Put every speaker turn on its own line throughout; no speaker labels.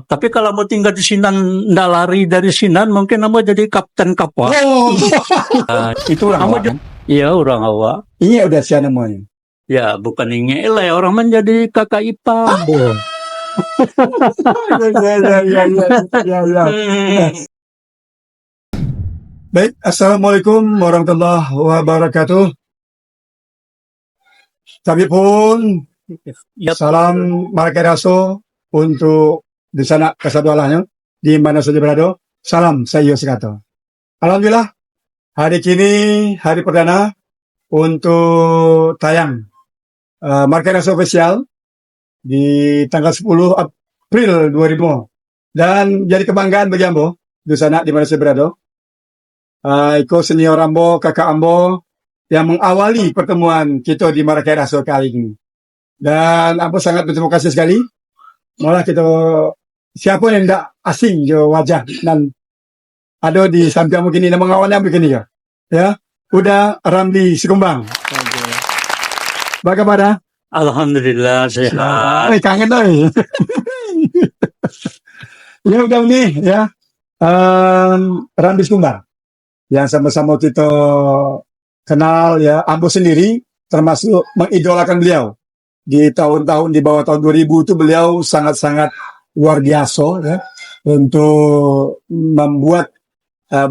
Tapi kalau mau tinggal di Sinan, ndak lari dari Sinan, mungkin kamu jadi kapten kapal.
Oh, itu orang
Kamu
awak kan?
Iya, orang awak.
Ini udah siapa namanya?
Ya, bukan ingin lah, orang menjadi kakak ipar.
Oh. Ya. Baik, assalamualaikum warahmatullahi wabarakatuh. Kami pun
Ya,
salam Markeraso untuk di sana kesadualahnya di mana saja berada. Salam saya Sekato. Alhamdulillah hari kini hari perdana untuk tayang Markeraso official di tanggal 10 April 2000 dan jadi kebanggaan bagi Ambo di sana di mana saya berada. Iko senior Ambo, kakak Ambo yang mengawali pertemuan kita di Markeraso kali ini. Dan Ambo sangat berterima kasih sekali. Malah kita siapa yang tidak asing je wajah dan ada di samping Ambo kini, nama mengawalnya begini ya. Ya, udah Ramli Sikumbang. Bagaimana?
Alhamdulillah sehat.
Kangen doi. Ya udah nih ya. Ramli Sikumbang yang sama-sama kita kenal ya. Ambo sendiri termasuk mengidolakan beliau. Di tahun-tahun di bawah tahun 2000 itu beliau sangat-sangat luar biasa ya untuk membuat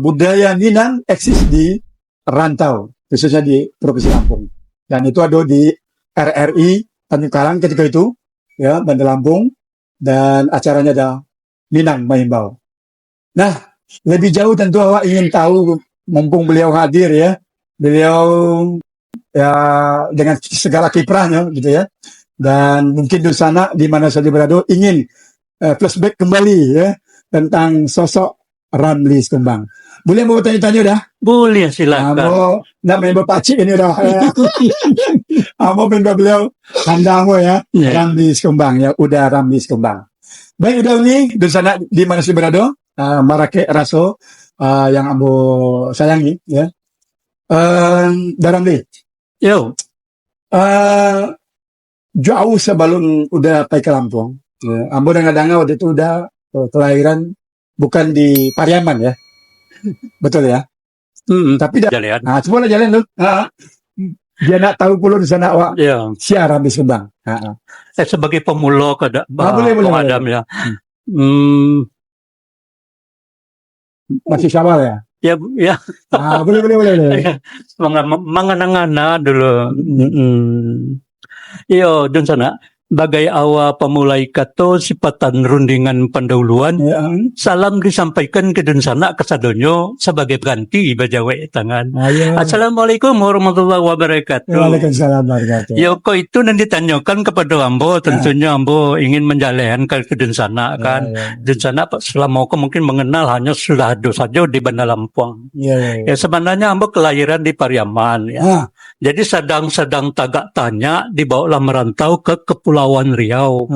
budaya Minang eksis di rantau, khususnya di Provinsi Lampung. Dan itu ada di RRI Tanjung Karang ketika itu ya, Bandar Lampung, dan acaranya ada Minang Mahimbau. Nah, lebih jauh tentu awak ingin tahu, mumpung beliau hadir ya, beliau ya dengan segala kiprahnya gitu ya, dan mungkin di sana di mana saja berada ingin flashback kembali ya tentang sosok Ramli Sikumbang. Boleh mau tanya-tanya dah?
Boleh, silakan.
Amo nak main bapak cik ini dah. Amo main beliau kandang ya, Ramli Sikumbang ya, udah Ramli Sikumbang. Baik, udah nih di sana di mana saja berada, Markeraso yang Ambo sayangi ya. Ramli.
Yo,
jauh sebelum udah sampai ke Lampung, ya, Ambo dengar-dengar waktu itu udah kelahiran bukan di Pariaman ya, betul ya? Tapi dah,
jalan.
nah coba lah jalan lu. Dia nak tahu pula di sana awak
Ya,
siaran di Sembang.
sebagai pemula
boleh.
Adam ya.
Masih syawal ya?
Ya.
Boleh.
Mangana-ngana dulu. Iyo, dun sana. Bagai awa pemulai kato sipatan rundingan pendahuluan,
Ya.
salam disampaikan ke dun sana kesadonyo sebagai ganti bajawe tangan.
Ayo.
Assalamualaikum warahmatullahi wabarakatuh.
Waalaikumsalam warahmatullahi.
Ya, kok itu nanti ditanyakan kepada Ambo, tentunya Ambo ingin menjalankan ke dun sana kan. Dun sana selama aku mungkin mengenal hanya sudah ada saja di Bandar Lampung.
Ya.
Ya sebenarnya Ambo kelahiran di Pariaman ya. Jadi sedang tagak tanya dibawalah merantau ke Kepulauan Riau.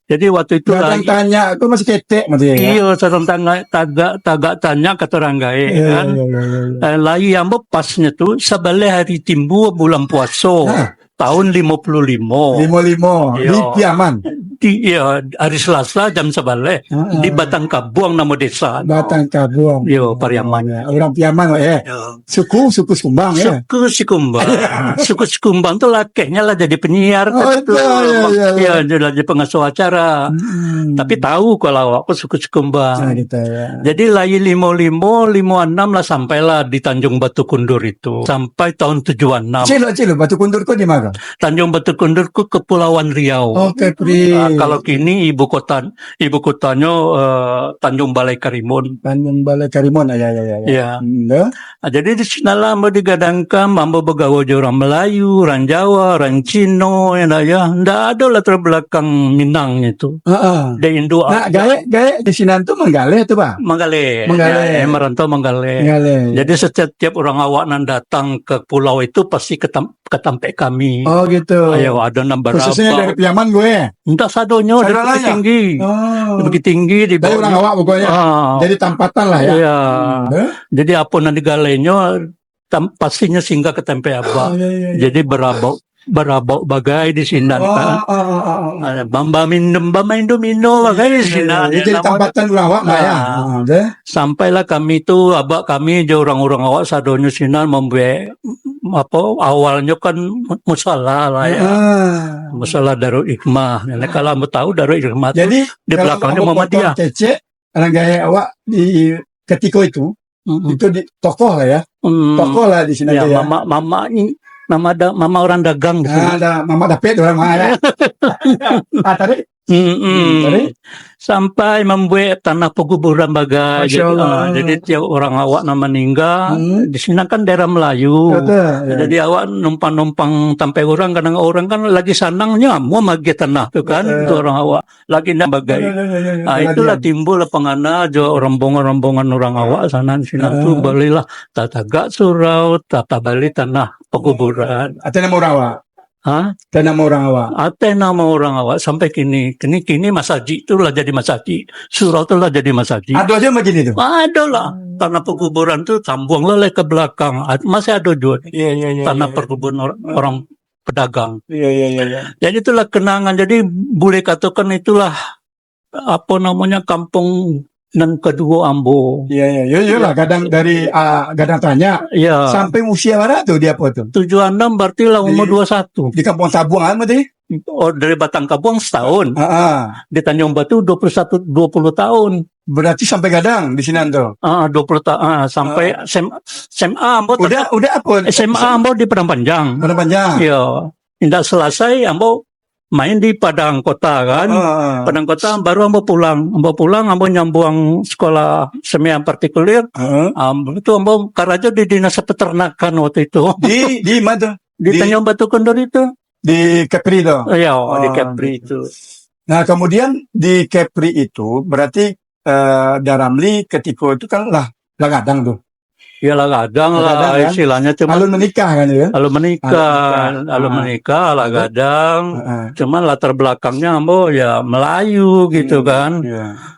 Jadi waktu itu
Datang tanya, aku masih ketek mati ya.
Iya, sedang tagak tanya kata orang gae kan. Lai Ambo pasnya tuh sebelah hari timbu bulan puasa tahun 55.
55 di Piaman.
Hari Selasa jam 11 di Batang Kabuang nama desa.
Batang Kabuang.
Yo, Pariaman.
Ya, orang Piaman ya. Suku Sikumbang ya.
Suku Sikumbang. Suku Sikumbang tuh lakehnya lah jadi penyiar.
Ya.
Jadi pengasuh acara. Tapi tahu kalau aku suku Sikumbang.
Gitu ya.
Jadi lagi 55, 56 lah sampailah di Tanjung Batu Kundur itu. Sampai tahun 76.
Cilo, Batu Kundur kok di mana?
Tanjung Batu Kundur ke Kepulauan Riau.
Oke,
kalau kini ibu kotanya Tanjung Balai Karimun.
Tanjung Balai Karimun ya.
Ya. Jadi di sinalah mau digadangkan, mambo begawa orang Melayu, orang Jawa, orang Cino, ya. Ndak ada latar belakang Minang itu. Di Indo.
Nah, gaya di sini tuh menggale tuh Pak.
Menggale. Ya, merantau menggale. Jadi setiap orang awak nan datang ke pulau itu pasti ketampe kami.
Oh gitu.
Ayo ada nomor berapa?
Khususnya dari Piaman gue.
Entah sadonyo lebih tinggi. Lebih tinggi di
bawah. Dari orang awak pokoknya. Jadi tampatan lah ya.
Iya. Jadi apa nanti galenyo pastinya singgah ke tempe abah. Jadi berabok bagai di Sinan kan. Bamba mino bagai di Sinan.
Jadi tempatan awak lah ya.
Sampailah kami itu, abak kami je orang-orang awak sadonyo Sinan membuat awalnya kan musalah lah ya. Musalah Darul Hikmah. Nenek kalau mau tahu Darul Hikmah itu
Jadi
di belakangnya Muhammadiyah.
Cece, orang gaya awak di ketika itu di tokoh lah ya. Tokoh lah di sini
ya.
Ya.
Mama orang dagang di sini.
Ada Mama Dapet orang ya. Tadi.
Sampai membuat tanah penguburan bagai. Jadi tiap orang awak nama meninggal di sini kan daerah Melayu. Jadi awak numpang-numpang sampai orang kadang orang kan lagi sanangnya mau magi tanah tuh kan itu orang awak lagi nak bagai. Itulah timbul pengana jo rombongan orang awak sana di sini tuh belilah tataga surau tata bali tanah penguburan.
Atau nama orang awak. Nama orang awak.
Nama orang awak sampai kini masaji itulah jadi masaji. Surau itulah jadi masaji.
Ada aja begini tuh.
Ada lah. Tanah perkuburan tuh sambung leleh ke belakang. Masih ada juga. Tanah perkuburan orang pedagang.
Iya.
Jadi itulah kenangan. Jadi boleh katakan itulah apa namanya kampung nan kedua Ambo.
Iya lah. Kadang dari kadang tanya.
Iya.
Sampai usia mana tuh dia apa tuh?
76 berarti lah umur 21.
Di Kampung Sabuang berarti?
Oh dari Batang Kabuang setahun. Di Tanjung Batu 20 tahun.
Berarti sampai gadang di sini tuh.
20 tahun sampai SMA Ambo.
Udah apa?
SMA Ambo di Padang Panjang.
Padang Panjang.
Iya. Tidak selesai Ambo main di Padang Kota kan. Padang Kota baru Ambo pulang. Ambo nyambung sekolah semi partikuler. Itu Ambo karaja di dinas peternakan waktu itu.
Di mana?
Di Tanjung Batu Kendor itu.
Di Kepri itu.
Iya, di Kepri itu.
Nah, kemudian di Kepri itu berarti Daramli ketika itu kan lah gadang tuh.
Ya lah gadang lah kan? Istilahnya cuma
alun menikah kan ya.
Alun menikah lah gadang. Cuman latar belakangnya Ambo ya Melayu gitu kan.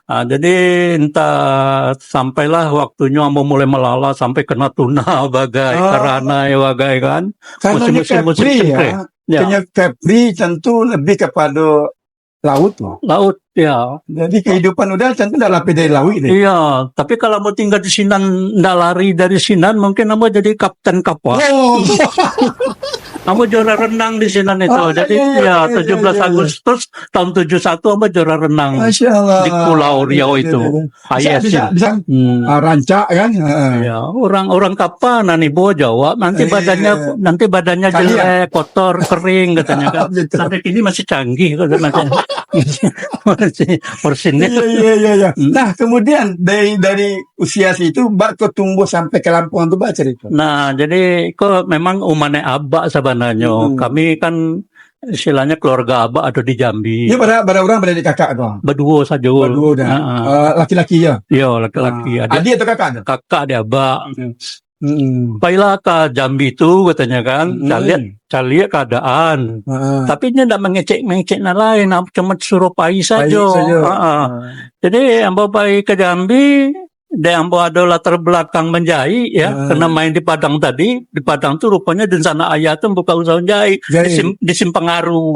Jadi entah sampailah waktunya Ambo mulai melala sampai kena tuna bagai karena ya bagai kan.
Musim Kepri tentu lebih kepada laut loh.
Laut ya.
Jadi kehidupan udah tentu tidak lebih dari laut deh.
Iya, tapi kalau mau tinggal di Sinan, ndak lari dari Sinan, mungkin Ambo jadi kapten kapal. Ambo juara renang di Sinan itu. Jadi 17 Agustus tahun 71 Ambo juara renang.
Masya Allah.
Di Pulau Riau itu.
Bisa rancak kan?
Ya, orang kapal nani bawa Jawa, nanti badannya jelek, kotor, kering katanya kan. Sampai kini masih canggih katanya.
Iya. Nah, kemudian dari usia itu Mbak tumbuh sampai ke Lampung itu Mbak cerita.
Nah, jadi kok memang umane abak sebenarnya. Kami kan istilahnya keluarga abak ada di Jambi.
Iya, pada orang pada di kakak tuh.
Berdua saja.
Berdua dah. Laki-laki ya.
Iya, laki-laki.
Adik atau kakak?
Kakak ada abak. Baiklah ke Jambi itu katanya kan, cari keadaan. Tapi dia tidak mengecek lain, cuma suruh pai saja. Jadi ambo pai ke Jambi, dia ambo ada latar belakang menjahit ya, karena main di Padang tadi, di Padang tuh rupanya di sana ayah tuh buka usaha menjahit di Simpengaru.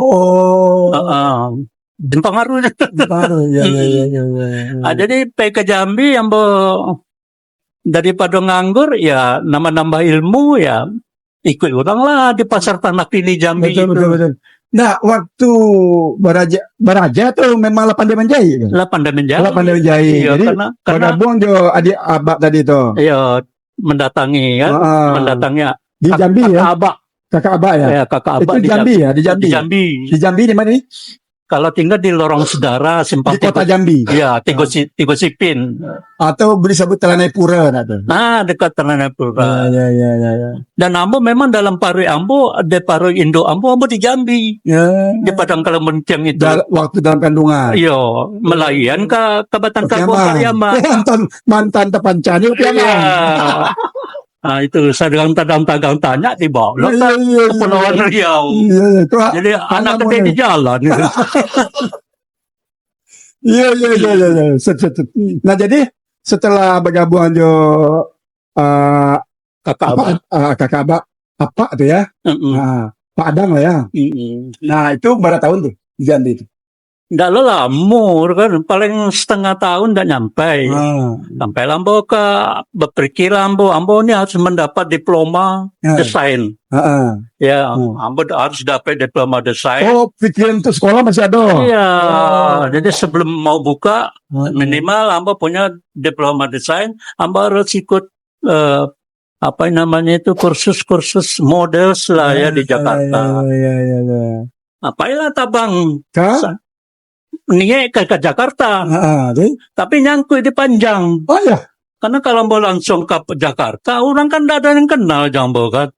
Di Simpengaru. Jadi pai ke Jambi ambo daripada nganggur ya nambah ilmu ya ikut orang lah di pasar tanah kini Jambi.
Betul. Nah, waktu beraja tuh memang pandai menjahit. Pandai menjahit.
Iya,
jadi karena buang jo adik abak tadi tuh.
Iya, mendatangi kan. Mendatangnya
di Jambi ya.
Kakak abak ya. Iya, kakak abak
di Jambi ya, di Jambi. Di Jambi di mana nih?
Kalau tinggal di Lorong Sedara, Simpang
di Kota Jambi.
Iya, Tigo Sipin.
Atau disebut Telanai Pura.
Nah, dekat Telanai Pura.
Ya.
Dan Ambo memang dalam Paroi Ambo, ada Paroi Indo Ambo di Jambi. Di Padang Kalemenceng itu.
Waktu dalam kandungan.
Iya, melayan ke Batang Kabuang Pariaman.
Mantan tepancanya Pariaman.
Nah itu saya dagang tanya di bawah Kepulauan Riau. Jadi anak gede di jalan.
Iya. Nah jadi setelah bergabung jo kakak abak apa tuh ya? Padang lah ya. Nah itu berapa tahun tuh diganti itu?
Nggak lama kan, paling setengah tahun nggak nyampe. Sampai lambo ke berpikir ambo ini harus mendapat diploma desain. Ya, ambo harus dapat diploma desain.
Oh, pikiran untuk sekolah masih ada.
Iya, jadi sebelum mau buka minimal ambo punya diploma desain, ambo harus ikut apa namanya itu kursus-kursus model lah ya di Jakarta. Apailah tabang. Nih ke Jakarta, tapi nyangkut di Panjang.
Oh ya,
karena kalau mau langsung ke Jakarta, orang kan tidak ada yang kenal Jambo kan.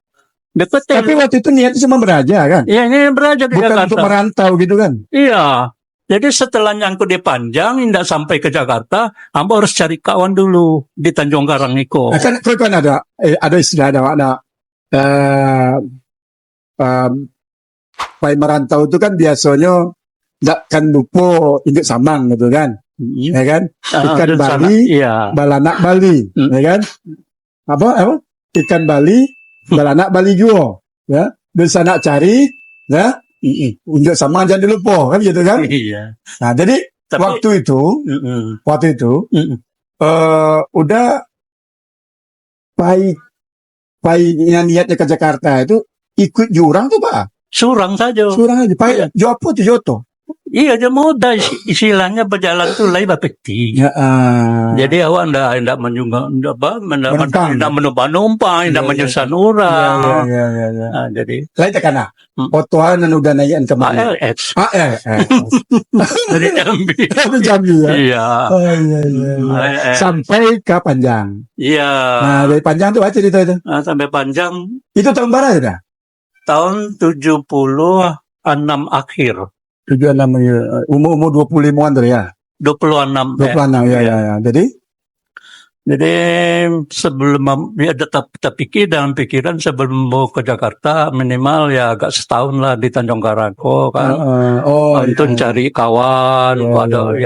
Tapi waktu itu niatnya cuma beraja kan?
Iya, ini beraja di
bukan
Jakarta.
Untuk merantau gitu kan?
Iya, jadi setelah nyangkut di Panjang, tidak sampai ke Jakarta, Ambo harus cari kawan dulu di Tanjung Karang Iko.
Kan ada istilah ada pai merantau itu kan biasanya nggak kan lupa induk samang gitu kan, ya kan? Ikan Bali, balanak Bali, ya kan? Apa? Ikan Bali, balanak Bali juga, ya. Dan sana cari, ya. Induk samang jangan dilupa, kan gitu kan?
Iya.
Nah, jadi waktu itu, udah pai niatnya ke Jakarta itu ikut jurang tuh Pak?
Surang saja.
Surang aja. Pai Jopo tuh Joto.
Iya, dia mudah istilahnya berjalan tuh lai bapeti. Jadi awak ndak menumpang, ndak menyusahkan orang. Nah, jadi
lai tekana. Fotoan udah naikin ke mana?
Dari Jambi.
Dari Jambi ya.
Iya.
Sampai ke Panjang.
Iya.
Nah, dari Panjang tuh apa cerita itu?
Sampai Panjang.
Itu tahun berapa ya?
Tahun 76 akhir.
76 umur 25-an tuh ya.
26
ya. Jadi
sebelum ya tetap pikir dalam pikiran sebelum mau ke Jakarta minimal ya agak setahun lah di Tanjung Karang kan. Untuk cari kawan,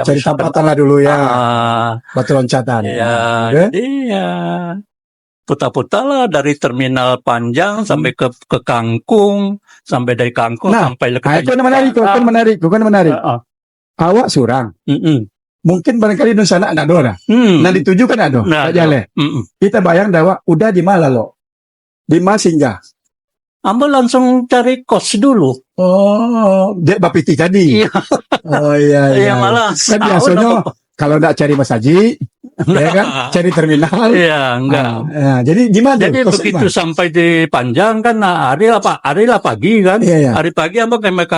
cari tempatan lah dulu ya. Batu loncatan.
Ya, jadi ya putar-putar lah dari terminal Panjang sampai ke Kangkung, sampai dari Kangkung sampai ke
itu menarik. Awak surang. Mungkin barangkali Nusana ada dona. Nah dituju kan ada. Jale. Kita bayang dawa udah di mana lo? Di mana singgah?
Ambo langsung cari kos dulu.
Oh, dia bapiti tadi.
Iya.
Oh iya.
Iya malah.
Kan biasanya kalau nggak cari Mas Haji, ya kan, cari terminal.
Iya, enggak.
Jadi gimana?
Jadi begitu sampai di Panjang kan hari lah pagi kan. Hari pagi ambo kame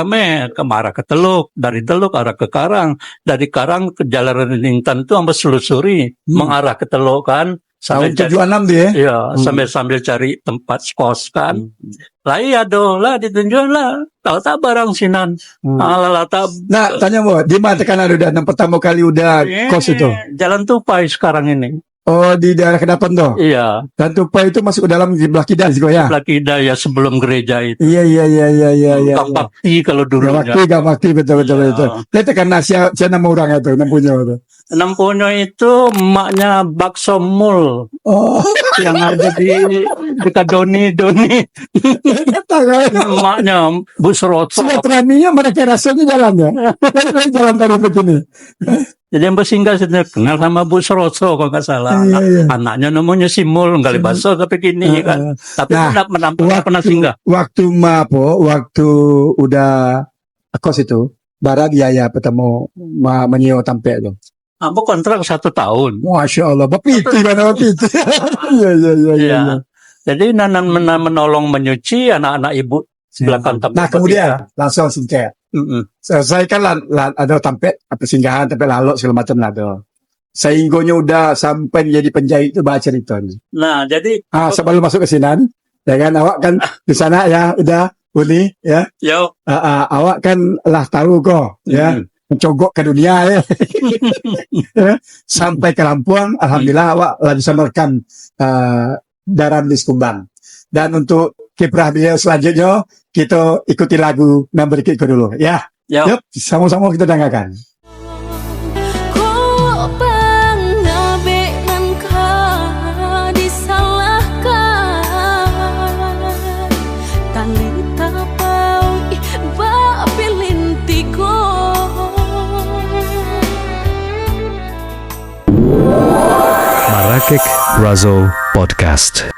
ke arah ke Teluk, dari Teluk arah ke Karang, dari Karang ke Jalan Rintan itu ambo selusuri mengarah ke Teluk kan.
Sampai 76 dia.
Iya, sambil cari tempat kos kan. Lah iya lah ditunjukin lah. Tahu barang sinan.
Nah, tanya mau di mana tekan udah pertama kali udah kos itu?
Jalan Tupai sekarang ini.
Oh, di daerah Kedapan tuh? Iya. Dan Tupai itu masuk ke dalam di belah kidal sih ya?
Belah kidal ya sebelum gereja itu.
Iya.
Gang Bakti kalau dulu.
Gang Bakti betul. Lihat karena siapa nama orang itu, nampunya itu.
Nampunya itu emaknya Bakso Mul.
Oh.
Yang ada di dekat Doni. Emaknya Bu Suroto.
Silaturahminya mereka rasanya jalannya. Jalan tadi begini.
Jadi yang bersinggah kenal sama Bu Suroto kalau nggak salah. Anaknya namanya Simul, nggak baso tapi gini kan. Tapi pernah singgah.
Waktu udah kos itu, bara biaya ketemu menyewa tampek itu.
Aku kontrak 1 tahun.
Masya Allah, bapiti mana bapiti. Iya.
Jadi menolong menyuci anak-anak ibu belakang tampek.
Nah kemudian langsung singkat. Saya kan ada tampek apa singgahan tampek lalu segala macam lah tuh. Sehinggonya udah sampai menjadi penjahit itu baca cerita. Nah jadi sebelum masuk ke sini, ya kan awak kan di sana ya udah Uni ya.
Yo.
Awak kan lah tahu kok ya. Mencogok ke dunia ya. Sampai ke Lampung, alhamdulillah awak lagi bisa merekam Daram di Kumbang. Dan untuk kiprah beliau selanjutnya kita ikuti lagu yang berikut dulu ya. Yuk, sama-sama kita dengarkan.
Disalahkan, tali tak Kick Razo Podcast.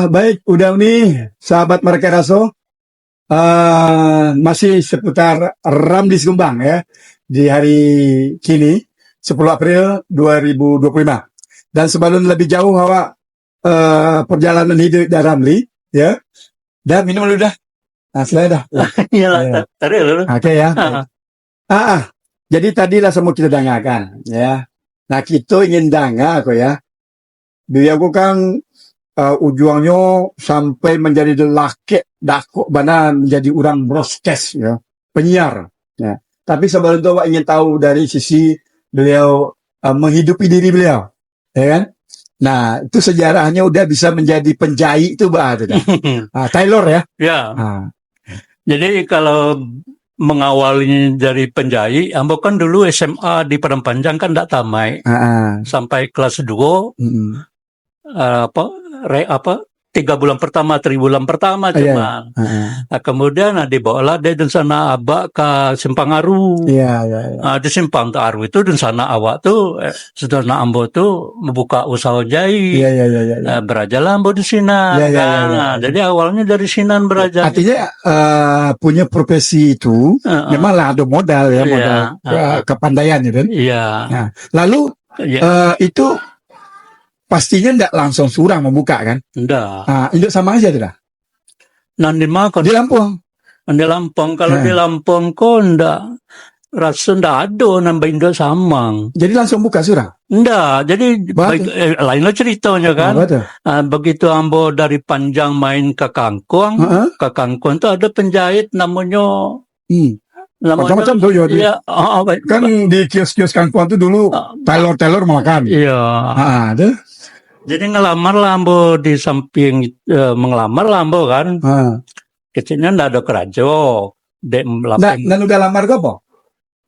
Baik, udah nih sahabat Mereka Raso. Masih seputar Ramdis Kumbang ya di hari kini 10 April 2025. Dan sebelum lebih jauh awak perjalanan hidup dari Ramli ya. Dah minum dulu dah. Nah, silakan dah.
Iyalah, tadi dulu.
Oke ya. Jadi tadilah semua kita dengarkan ya. Nah, kita ingin dengar kok ya. Beliau kan ujungnya sampai menjadi lelaki dakok mana menjadi orang broadcast ya, penyiar ya. Tapi sebelum itu ingin tahu dari sisi beliau menghidupi diri beliau ya kan. Nah, itu sejarahnya udah bisa menjadi penjahit itu Mbak Taylor ya.
Ya. Jadi kalau mengawalnya dari penjahit, ambo kan dulu SMA di Padang Panjang kan tidak tamai. Sampai kelas 2 3 bulan pertama, 3 bulan pertama cuma. Nah, kemudian dibawalah dia dan sana abak ke Simpang Aru. Di Simpang Aru itu dan sana awak tuh saudara ambo tuh membuka usaha jahit. Berajalah ambo di Sinan. Jadi awalnya dari Sinan beraja.
Artinya punya profesi itu memanglah ada modal ya, modal kepandaian ya kan. Nah, lalu itu pastinya tidak langsung surang membuka kan?
Tidak.
Itu sama aja tidak?
Nanti makan.
Di Lampung.
Di Lampung. Kalau di Lampung kok tidak. Rasa tidak ada nambah Indo samang.
Jadi langsung buka surang?
Tidak. Jadi lainlah ceritanya kan. Begitu ambo dari Panjang main ke Kangkung. Ke Kangkung itu ada penjahit namanya...
Macam-macam tuh ya. Kan di kios-kios Kangkung itu dulu Taylor makan. Ada. Jadi
ngelamar lambo di samping mengelamar lambo kan. Kecilnya ndak ada kerajo.
Dan udah lamar ke apa?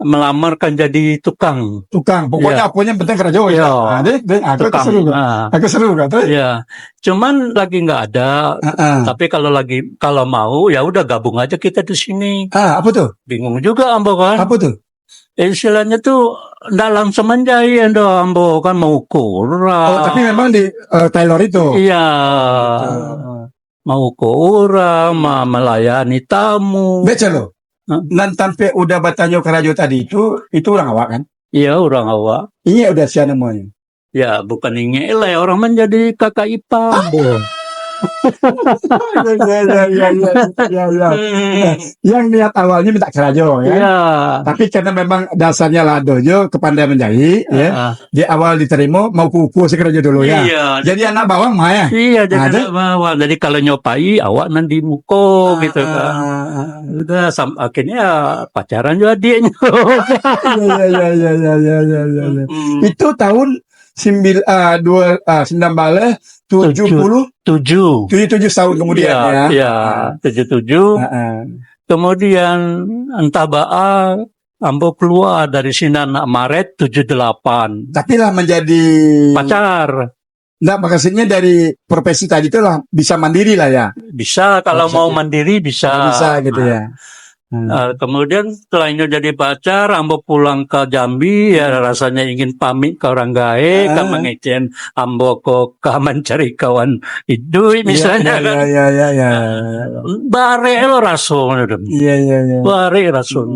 Melamar kan jadi tukang.
Pokoknya apanya penting kerajo ya. Aku seru kan.
Cuman lagi nggak ada. Tapi kalau mau ya udah gabung aja kita di sini.
Apa tuh?
Bingung juga ambo kan.
Apa tuh?
Istilahnya tuh nggak langsung menjahit ambo kan mau kurang.
Tapi memang di Taylor itu.
Iya. Mau kurang, melayani tamu.
Baca lo. Dan sampai udah batanyo kerajo tadi itu orang awak kan?
Iya, orang awak.
Ini udah siapa namanya?
Ya, bukan ini orang menjadi kakak ipar.
Yang niat awalnya minta kerajo ya. Tapi karena memang dasarnya ladojo kepandaian menjahit ya. Di awal diterima mau kuku sekerajo dulu ya. Jadi anak bawang mah ya.
Iya, jadi anak bawang. Jadi kalau nyopai awak nanti muko gitu kan. Udah akhirnya pacaran juga dia.
Itu tahun 77 tahun kemudian ya. 77. Kemudian entah ambo keluar dari Sinan Maret 78. Tapi lah menjadi pacar. Nah, maksudnya dari profesi tadi itu lah bisa mandiri lah ya.
Bisa kalau mau mandiri bisa.
Bisa gitu ya.
Kemudian setelah ini jadi pacar, ambo pulang ke Jambi, ya rasanya ingin pamit ke orang gae, ke mengecen ambo ke mencari kawan hidup misalnya kan. Bare lo rasul. Bare rasul.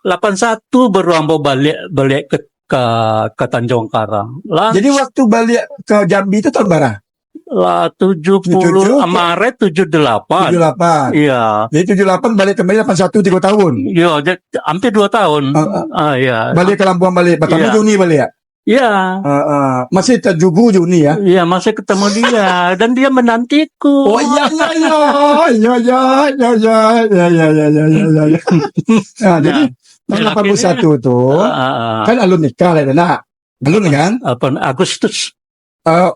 81 baru ambo balik ke Tanjung Karang. Jadi waktu balik ke Jambi itu tahun berapa? 70 Maret 78. Iya. Jadi 78 balik kembali 81 3 tahun. Iya, hampir 2 tahun. Iya. Balik ke Lampung balik. Pertama Juni balik ya? Iya. Masih terjubu Juni ya? Iya, masih ketemu dia dan dia menantiku. Oh iya. Nah, jadi tahun 81 tuh kan alun nikah lah nak. Alun kan? Agustus.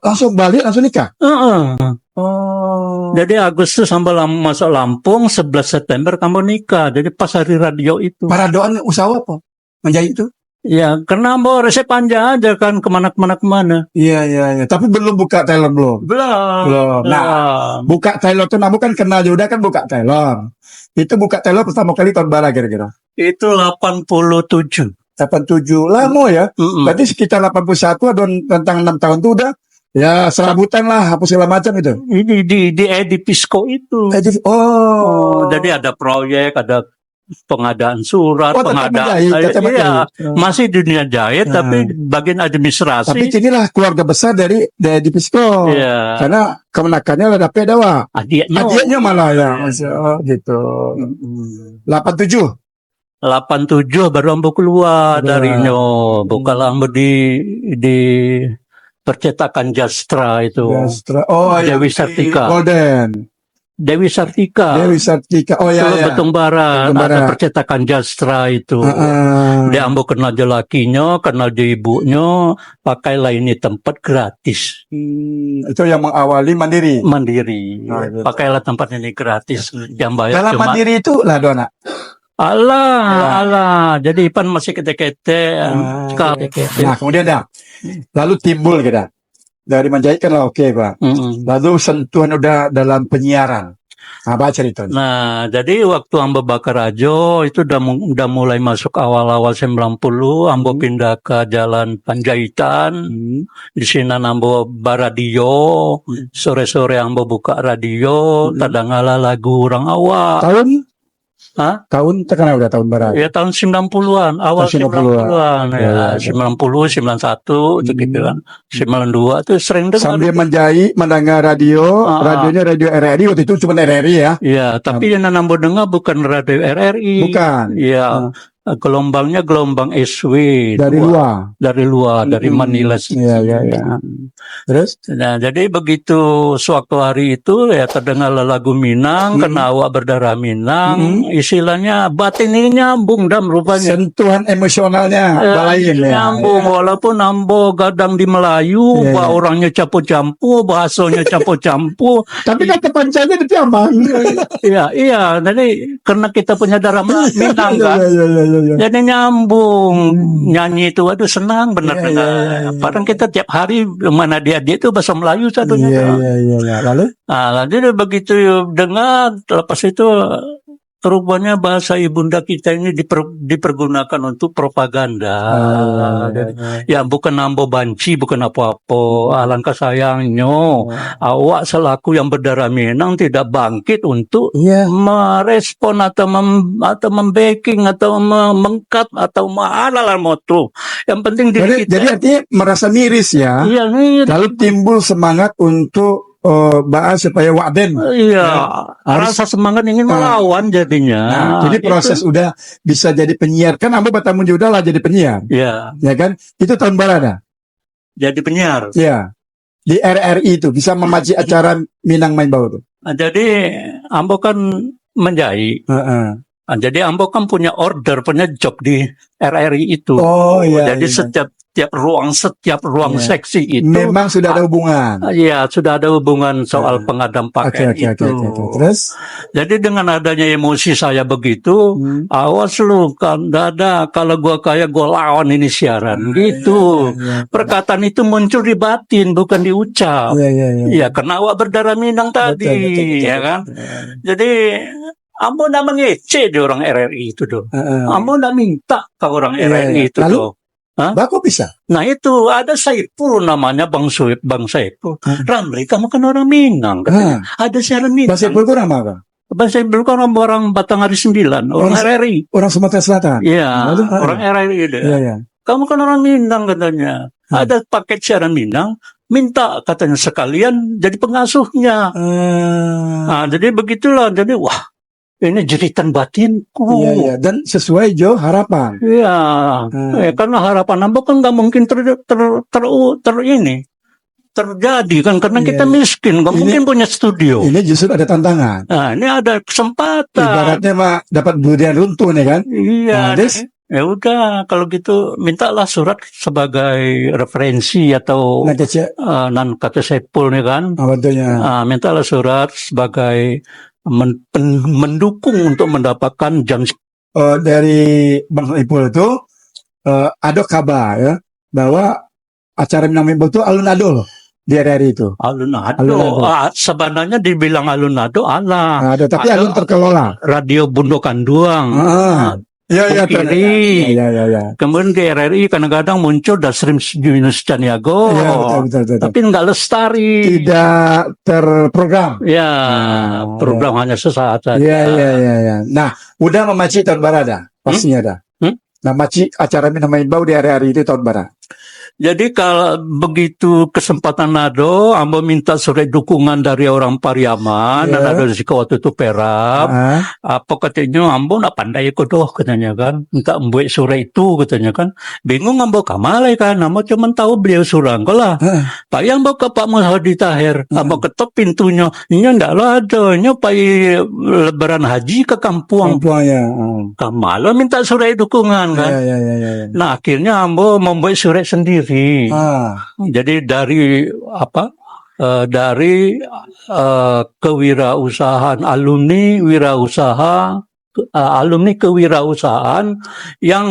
Langsung balik, langsung nikah? Jadi Agustus sampai masuk Lampung, 11 September kamu nikah. Jadi pas hari radio itu. Paradoan usaha apa? Menjahit itu? Ya, karena mau resep panjang aja kan kemana. Iya. Tapi belum buka Taylor belum? Belum. Nah, buka Taylor tuh namu kan kenal juga kan buka Taylor. Itu buka Taylor pertama kali tahun berapa kira-kira? Itu 87.
87 lama ya. Berarti sekitar 81 atau tentang 6 tahun itu udah ya serabutan lah apa segala macam itu.
Ini di Edipisco itu. Jadi ada proyek, ada pengadaan surat, pengadaan masih dunia jahit tapi bagian administrasi.
Tapi inilah keluarga besar dari Edipisco. Karena kemenakannya ada Pedawa. Adiknya malah ya. Gitu. 87
baru ambo keluar darinya. Bukan ambo di percetakan Jastra itu. Dewi Sartika.
Golden.
Dewi Sartika.
Oh ya.
Betung Barat. Ada percetakan Jastra itu. Dia ambo kenal jelakinya, kenal di ibunya, pakailah ini tempat gratis.
Itu yang mengawali Mandiri.
Pakailah tempat ini gratis. Yang bayar
dalam
cuma
Mandiri itu lah Dona.
Allah. Jadi Ipan masih kete-kete.
Nah, kemudian lalu timbul kita. Dari menjahit kan lah oke, Pak. Lalu sentuhan udah dalam penyiaran. Apa ceritanya?
Nah, jadi waktu ambo Bakarajo itu udah mulai masuk awal-awal 90, ambo pindah ke Jalan Panjaitan. Di sini ambo baradio, sore-sore ambo buka radio, tadangala lagu orang awak.
Tahun terkenal udah tahun berapa?
Ya tahun 90-an, awal 90-an. Ya, 90, 91 gitu kan. 92 itu sering dengar.
Sambil mendengar radio, radionya radio RRI waktu itu cuma RRI ya.
Iya, tapi yang nambo dengar bukan radio RRI.
Bukan.
Iya. Gelombangnya gelombang SW.
Dari luar,
dari Manila.
Iya. Terus?
Nah, jadi begitu sewaktu hari itu ya terdengar lagu Minang, kena awak berdarah Minang, istilahnya batin ini nyambung rupanya.
Sentuhan emosionalnya lain ya.
Nyambung, walaupun ambo gadang di Melayu, orangnya campur-campur, bahasanya campur-campur.
Tapi kata pancanya itu aman.
Iya. Jadi karena kita punya darah Minang kan. Jadi nyambung nyanyi itu, aduh senang benar-benar. Padahal kita tiap hari mana dia itu bahasa Melayu satunya.
Lalu?
Jadi begitu dengar, lepas itu rupanya bahasa ibunda kita ini dipergunakan untuk propaganda. Ya bukan nambo banci, bukan apa-apa. Alangkah sayangnya awak selaku yang berdarah Minang tidak bangkit untuk merespon atau membacking atau mengkat atau mengalalah moto. Yang penting diri kita.
Jadi artinya merasa miris ya.
Iya, miris.
Lalu timbul semangat untuk bahas supaya Waden.
Rasa semangat ingin melawan jadinya.
Jadi proses udah bisa jadi penyiar. Kan Ambo Batamun juga lah jadi penyiar.
Iya.
Ya kan? Itu tahun berapa?
Jadi penyiar.
Iya. Di RRI itu bisa memaji acara Minang Main Bau tuh.
Jadi Ambo kan menjahit. Jadi Ambo kan punya order, punya job di RRI itu. Jadi setiap ruang seksi itu
memang sudah ada hubungan.
Iya, sudah ada hubungan soal pengadaan pakaian itu.
Terus?
Jadi dengan adanya emosi saya begitu, awas lu kan dada kalau gua kaya gua lawan ini siaran gitu. Perkataan itu muncul di batin bukan diucap. Iya, karena awak berdarah Minang tadi, ya kan? Jadi Ambo nggak mengece di orang RRI itu dong. Ambo nggak minta ke orang RRI itu dong.
Kok bisa?
Nah itu ada Saiful namanya Bang Saiful. Ramli kamu kan orang Minang kan? Ada siaran Minang.
Bang Saiful itu orang apa?
Bang Saiful kan orang Batanghari 9, orang RRI.
Orang Sumatera Selatan.
Iya, orang RRI deh. Kamu kan orang Minang katanya. Ada paket siaran Minang. Minta katanya sekalian jadi pengasuhnya. Nah jadi begitulah. Jadi wah. Ini jeritan batinku.
Iya. Dan sesuai harapan.
Iya. Karena harapan Ambo kan nggak mungkin terjadi kan karena kita miskin, nggak mungkin punya studio.
Ini justru ada tantangan.
Nah, ini ada kesempatan.
Ibaratnya mah dapat durian runtuh nih kan.
Iya. Ya udah kalau gitu mintalah surat sebagai referensi atau kata Saiful nih kan. Mintalah surat sebagai mendukung untuk mendapatkan jam
dari Bang Saiful itu ada kabar ya bahwa acara Minang Main Bau itu alun-alun di RRI itu.
Alun-alun. Sebenarnya dibilang alun-alun
ada tapi alun terkelola.
Radio Bundokan doang.
Iya,
kiri.
Iya.
Kemudian di RRI kadang-kadang muncul Dasrim Yunus Caniago.
Iya, betul.
Tapi nggak lestari.
Tidak terprogram.
Ya, program hanya sesaat saja.
Iya. Nah, udah memaci tahun baru ada, pastinya ada. Nah, maci acara minum main bau di hari-hari itu tahun baru.
Jadi kalau begitu kesempatan nado, ambo minta surat dukungan dari orang Pariaman, dan ada di waktu itu Perap. Apa katanya, ambo nak pandai kodoh katanya kan, minta membuat surat itu katanya kan. Bingung ambo kamalai kan, ambo cuma tahu beliau surang lah. Pak yang ambo ke Pak Muhadi Tahir, ambo ketok pintunya, ini ndak lo ada, ini Pak lebaran haji ke kampung. Kamala minta surat dukungan kan. Nah akhirnya ambo membuat surat sendiri. Jadi dari dari kewirausahaan alumni kewirausahaan yang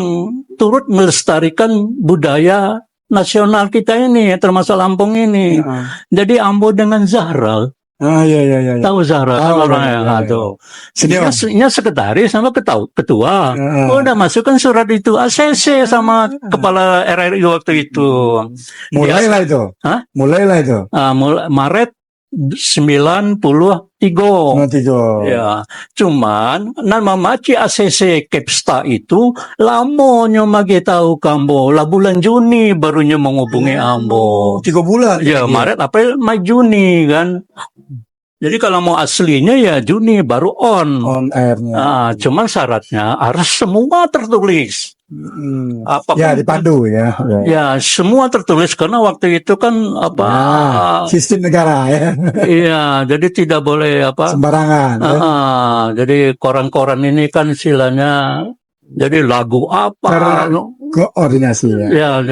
turut melestarikan budaya nasional kita ini, termasuk Lampung ini. Jadi ambo dengan Zahra. Tahu Zahra orang yang ada. Ini sekretaris sama ketua. Udah masukkan surat itu ACC sama kepala RRI waktu itu.
Mulailah itu.
Maret 93. Ya, cuman nama maci ACC Kepsta itu lamonyo mage tahu kambo lah bulan Juni barunya menghubungi ambo.
3 bulan.
Ya, Maret, April, Mei, Juni kan. Jadi kalau mau aslinya ya Juni baru on airnya. Cuman syaratnya harus semua tertulis.
Dipandu ya.
Ya, semua tertulis karena waktu itu kan
sistem negara ya.
Iya, jadi tidak boleh
sembarangan.
Jadi koran-koran ini kan istilahnya jadi lagu apa
koordinasi ya.
Ya,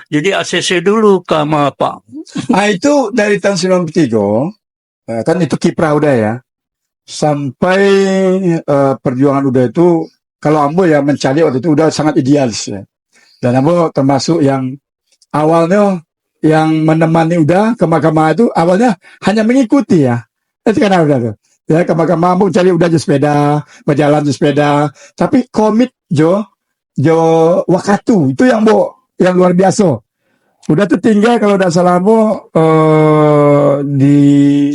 jadi ACC dulu sama Pak.
Nah, itu dari tahun 93 kan itu kiprah udah ya. Sampai perjuangan udah itu kalau ambo ya mencari waktu itu udah sangat idealis ya. Dan ambo termasuk yang awalnya yang menemani udah ke mahkamah itu awalnya hanya mengikuti ya. Itu kan udah tuh. Ya ke mahkamah ambo cari udah sepeda, berjalan sepeda, tapi komit jo wakatu itu yang yang luar biasa. Udah tuh tinggal kalau udah salah ambo di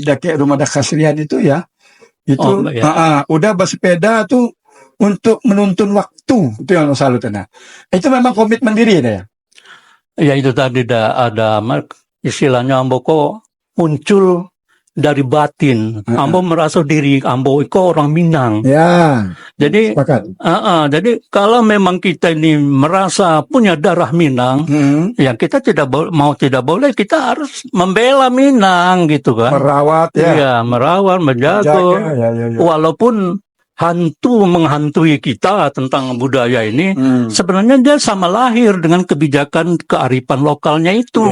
dekat rumah Dakasrian itu ya. Itu udah bersepeda tuh untuk menuntun waktu, itu yang selalu tenang. Itu memang komitmen diri ya.
Ya itu tadi ada istilahnya ambo kok muncul dari batin. Ambo merasa diri ambo itu orang Minang.
Ya.
Jadi jadi kalau memang kita ini merasa punya darah Minang, ya kita tidak boleh kita harus membela Minang gitu kan.
Merawat ya.
Iya, merawat, menjaga. Walaupun menghantui kita tentang budaya ini, sebenarnya dia sama lahir dengan kebijakan kearifan lokalnya itu,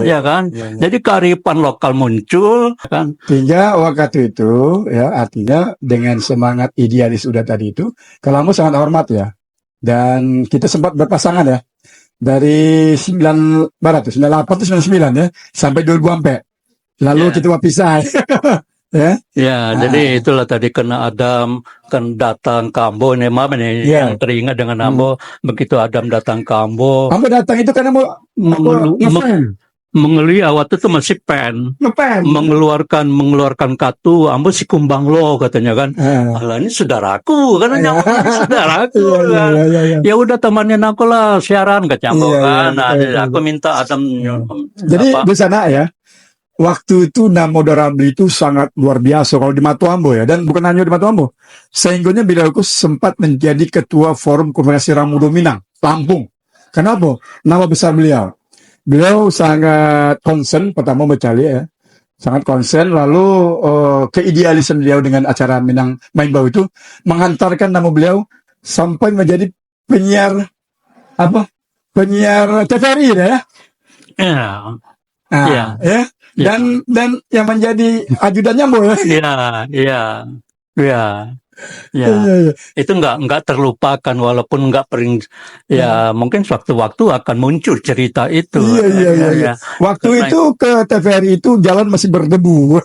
ya kan? Jadi kearifan lokal muncul, kan?
Sehingga waktu itu, ya artinya dengan semangat idealis udah tadi itu, kalau sangat hormat ya, dan kita sempat berpasangan ya, dari 98 atau 99 ya, sampai 2000 sampai, lalu kita pisah.
Jadi itulah tadi kena Adam kan datang ke Ambo ini yang teringat dengan Ambo begitu Adam datang ke Ambo.
Ambo datang itu karena mau
waktu itu masih mengeluarkan kartu Ambo si kumbang lo katanya kan. Alah ini saudaraku kan saudaraku kan. Ya udah temannya aku lah siaran ke Ambo kan. Aku minta Adam.
Jadi di sana ya. Waktu itu Namo Darabli itu sangat luar biasa kalau di Matuambo ya, dan bukan hanya di Matuambo. Sehingga beliau sempat menjadi ketua Forum Komunikasi Ramudo Minang, Lampung. Kenapa? Nama besar beliau. Beliau sangat concern, pertama mencari ya, sangat concern. Lalu keidealisan beliau dengan acara Minang Main Bau itu menghantarkan nama beliau sampai menjadi penyiar TVRI ya. Dan yang menjadi ajudannya Ambo ya.
Iya. Ya, itu nggak terlupakan walaupun nggak pering. Ya, mungkin suatu-waktu akan muncul cerita itu.
Iya. Waktu
Karena
itu ke TVRI itu jalan masih berdebu.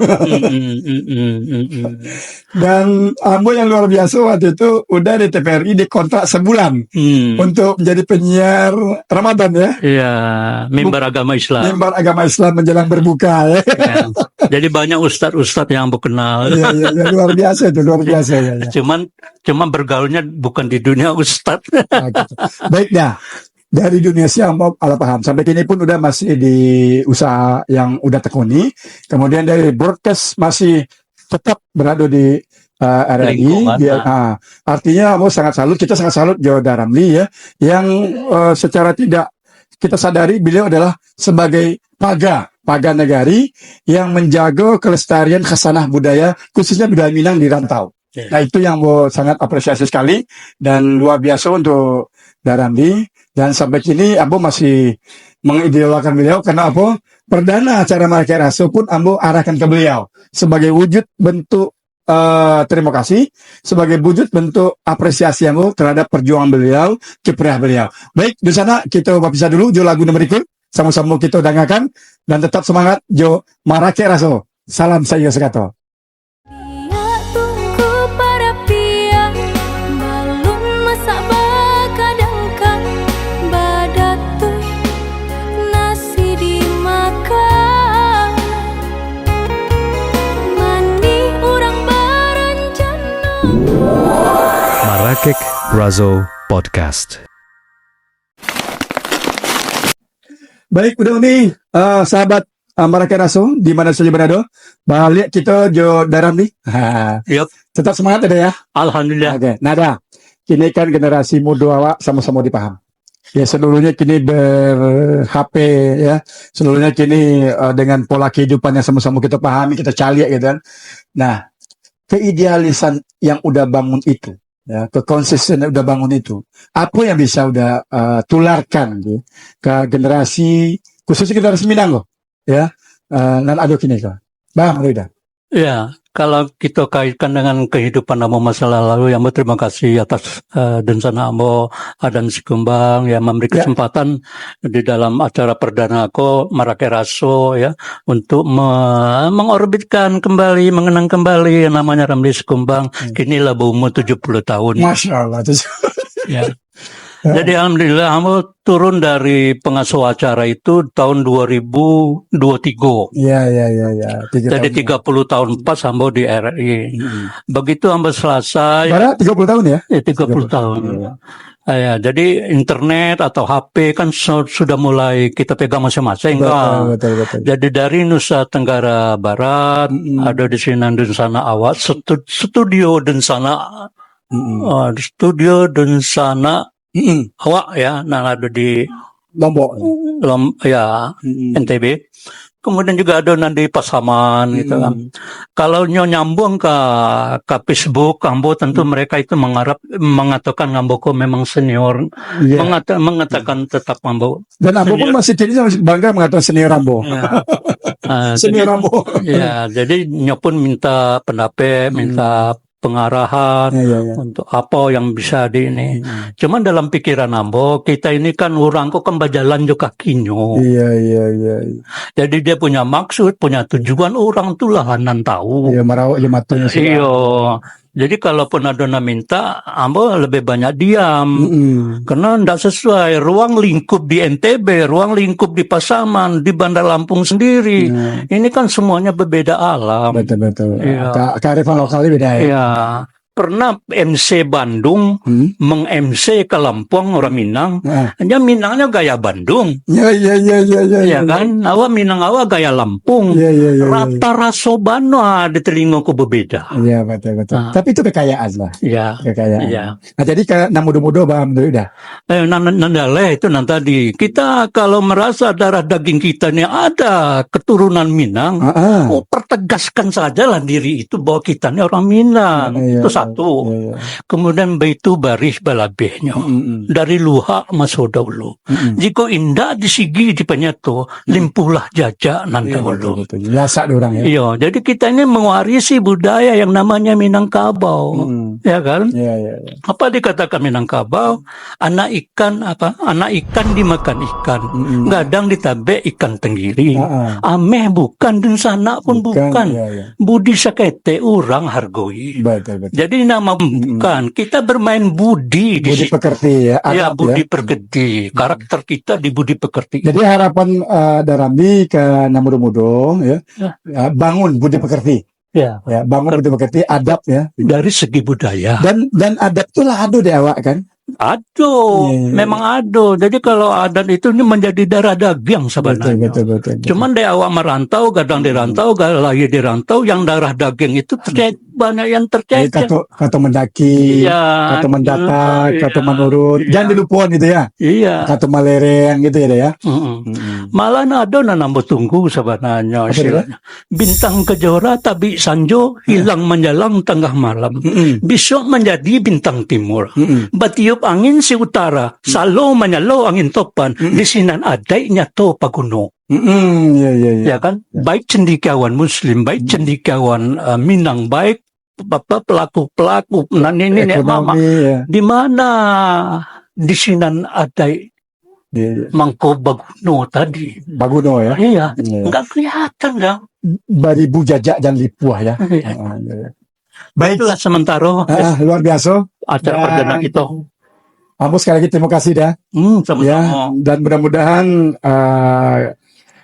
Dan Ambo yang luar biasa waktu itu udah di TVRI dikontrak sebulan untuk menjadi penyiar Ramadan ya.
Iya, mimbar agama Islam.
Mimbar agama Islam menjelang berbuka ya.
Ya. Jadi banyak ustadz-ustadz yang Ambo kenal.
Iya, luar biasa itu, luar biasa ya.
Cuman bergaulnya bukan di dunia ustadz.
Nah, gitu. Baik dah. Dari dunia siang mau ala paham sampai kini pun udah masih di usaha yang udah tekuni. Kemudian dari broadcast masih tetap berada di RRI. Artinya mau kita sangat salut Joe Daramli ya, yang secara tidak kita sadari beliau adalah sebagai paga negari yang menjaga kelestarian khasanah budaya khususnya budaya Minang di rantau. Nah itu yang mau sangat apresiasi sekali dan luar biasa untuk Daramli. Dan sampai kini Ambo masih mengidolakan beliau karena apa? Perdana acara Marakai Raso pun Ambo arahkan ke beliau sebagai wujud bentuk terima kasih, sebagai wujud bentuk apresiasi Ambo terhadap perjuangan beliau, kiprah beliau. Baik, di sana kita berpisah dulu. Jo lagu berikut sama-sama kita dengarkan dan tetap semangat Jo Marakai Raso. Salam saya sekato.
Marakek Razo Podcast.
Baik, udah nih sahabat Marakai Raso di mana saja berada. Balik kita Jo Daramli.
Yep.
Tetap semangat ada ya.
Alhamdulillah.
Oke, nada. Kini kan generasi muda awak sama-sama dipaham. Ya seluruhnya kini ber-HP ya. Seluruhnya kini dengan pola kehidupan yang sama-sama kita pahami, kita caliak gitu kan. Nah, keidealisan yang udah bangun itu, ya, kekonsistenan udah bangun itu, apa yang bisa udah tularkan gitu, ke generasi khususnya generasi Minang loh, ya, dan ada kini kok, Bang Rida.
Ya, kalau kita kaitkan dengan kehidupan Ambo masa lalu, ya Ambo terima kasih atas Densana Ambo Adan Sikumbang yang memberi kesempatan di dalam acara perdana aku Marakai Raso ya untuk mengorbitkan kembali, mengenang kembali yang namanya Ramli Sikumbang. Kini lah berumur 70 tahun.
Masya Allah.
Ya. Jadi alhamdulillah Ambo turun dari pengasuh acara itu tahun 2023.
Iya.
Jadi 30 tahun pas Ambo di RRI. Begitu Ambo selesai.
Barat 30 tahun ya?
30 tahun. Ya, jadi internet atau HP kan sudah mulai kita pegang masing-masing kan.
Betul.
Jadi dari Nusa Tenggara Barat ada di sini Densana Awak studio Densana studio Densana Awak ya, nah ada di
Lombok
ya NTB. Kemudian juga ada nanti Pasaman gitu kan. Kalau nyambung ke Facebook, Ambo tentu mereka itu mengatakan Ambo kok memang senior, mengatakan tetap Ambo.
Dan Ambo pun masih bangga mengatakan senior Ambo. Senior Ambo.
Ya, jadi nyopun minta pendapat, minta pengarahan untuk apa yang bisa di ini. Cuman dalam pikiran Ambo, kita ini kan orang kok kan berjalan juga kakinya.
Iya.
Jadi dia punya maksud, punya tujuan, orang tuh lahanan tahu.
Iya, marawak matunya sih.
Iya. Jadi kalaupun ada minta, Ambo lebih banyak diam. Karena tidak sesuai ruang lingkup di NTB, ruang lingkup di Pasaman, di Bandar Lampung sendiri. Ini kan semuanya berbeda alam.
Betul.
Iya.
Kearifan lokalnya beda ya.
Iya. Pernah MC Bandung meng-MC ke Lampung orang Minang, hanya Minangnya gaya Bandung.
Iya.
Ya kan, Minang gaya Lampung.
Iya.
Rata rasobano di telingaku berbeda.
Iya betul. Tapi itu kekayaan lah.
Iya.
Kekayaan.
Iya.
Nah jadi kalau muda-muda bang udah.
Nandale itu nanti kita kalau merasa darah daging kita ini ada keturunan Minang, pertegaskan sajalah diri itu bahwa kita ini orang Minang. Itu satu. satu.
Iya.
Kemudian baitu baris balabehnya. Dari luha masoda ulu. Jika indah disigi di penyato, limpulah jajak nanti ulu.
Betul. Biasa orang ya.
Iya, jadi kita ini mewarisi budaya yang namanya Minangkabau. Ya kan?
Iya.
Apa dikatakan Minangkabau? Anak ikan dimakan ikan. Gadang ditabek ikan tenggiri. Ameh bukan dan sana pun bukan.
Iya.
Budi sakete orang hargoi.
Betul.
Jadi nama bukan. Kita bermain budi di
Budi
situ.
pekerti ya.
Ya,
Adab
budi pekerti. Karakter kita di budi pekerti.
Jadi harapan Darambi ke Namudo ya, bangun budi pekerti.
Ya,
Bangun budi pekerti, adab ya.
dari segi budaya.
Dan adab itulah ado di awak kan.
Ado,
Iya.
memang ado. Jadi kalau adat itu ini menjadi darah daging sebenarnya.
Betul.
Cuman di awak merantau, kadang di rantau, lahir di rantau, yang darah daging itu banyak yang tercecer.
Kata mendaki,
Iya.
kata mendata,
Iya.
kata menurut.
Iya.
Jangan dilupakan gitu ya.
Iya.
Kata malereng gitu ya.
Malah ada nambah tunggu sebenarnya.
Apa
Istilahnya. Bintang kejora tabi sanjo hilang menjelang tengah malam. Besok menjadi bintang timur. Batiup angin si utara, salo menyalo angin topan. Di sinan adainya to paguno.
Iya.
Ya kan? Baik cendikiawan Muslim, baik cendikiawan Minang, baik pelaku-pelaku nenek mama.
Ya.
Di mana di sinan adai Mangko Baguno tadi.
Baguno ya.
Iya,
Iya.
nggak kelihatan dong.
Baribu jajak dan lipuah ya.
Iya.
Baik.
Itulah sementara
Luar biasa.
acara
Dan-
perdana itu.
Ambo sekali lagi terima kasih dah.
Sama-sama.
Ya, dan mudah-mudahan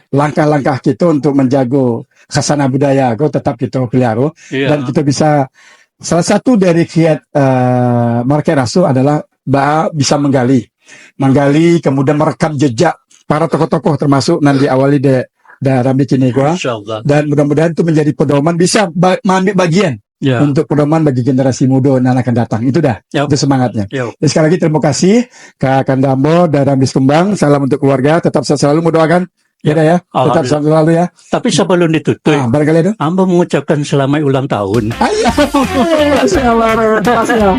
langkah-langkah kita untuk menjaga khasana budaya kau tetap kita pelihara
Iya.
dan kita bisa salah satu dari kiat Market Rasul adalah bisa menggali kemudian merekam jejak para tokoh-tokoh termasuk nanti awali dari Kini gua
Insyaallah.
dan mudah-mudahan itu menjadi pedoman bisa mengambil bagian
Ya.
untuk pedoman bagi generasi muda dan akan datang. Itu dah.
Yap.
Itu semangatnya.
Yap.
Jadi sekali lagi terima kasih Kak Kandambo dan Rambis Kembang. Salam untuk keluarga. Tetap selalu mendoakan. Ya, dah ya. Tetap
Alhamdulillah.
selalu ya.
Tapi sebelum ditutup,
Barangkali itu.
Amba mengucapkan selamat ulang tahun.
Iya. Masya Allah.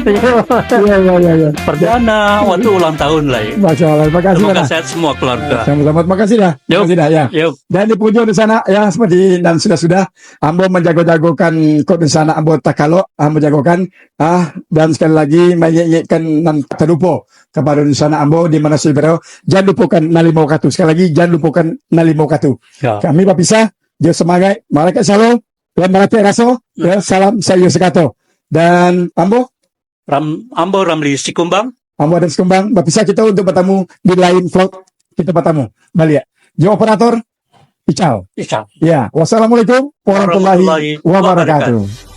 Iya.
Perdana waktu ulang tahun lah ya.
Masya Allah. Terima kasih.
Semoga
Dah.
sehat semua keluarga.
Sama-sama. Terima kasih dah. Terima
Yuk.
kasih dah ya.
Yuk.
Dan di pengunjung di sana ya seperti dan sudah Ambo menjago-jagokan kod di sana Ambo takalo Ambo jagokan dan sekali lagi menyanyikan nan terlupa kepada di sana Ambo di mana Sibero jangan lupakan nalimau katu sekali lagi jangan lupakan nalimau katu
Ya.
kami berpisah jauh semangat malaikat shalom dan malaikat raso ya, salam saya Sekato dan Ambo
Ambo Ramli Sikumbang.
Ambo dan Sekembang berpisah kita untuk bertemu di lain vlog kita bertemu balik ya operator Ciao.
Isya.
Ya, wassalamualaikum warahmatullahi
Warahmatullahi
wabarakatuh.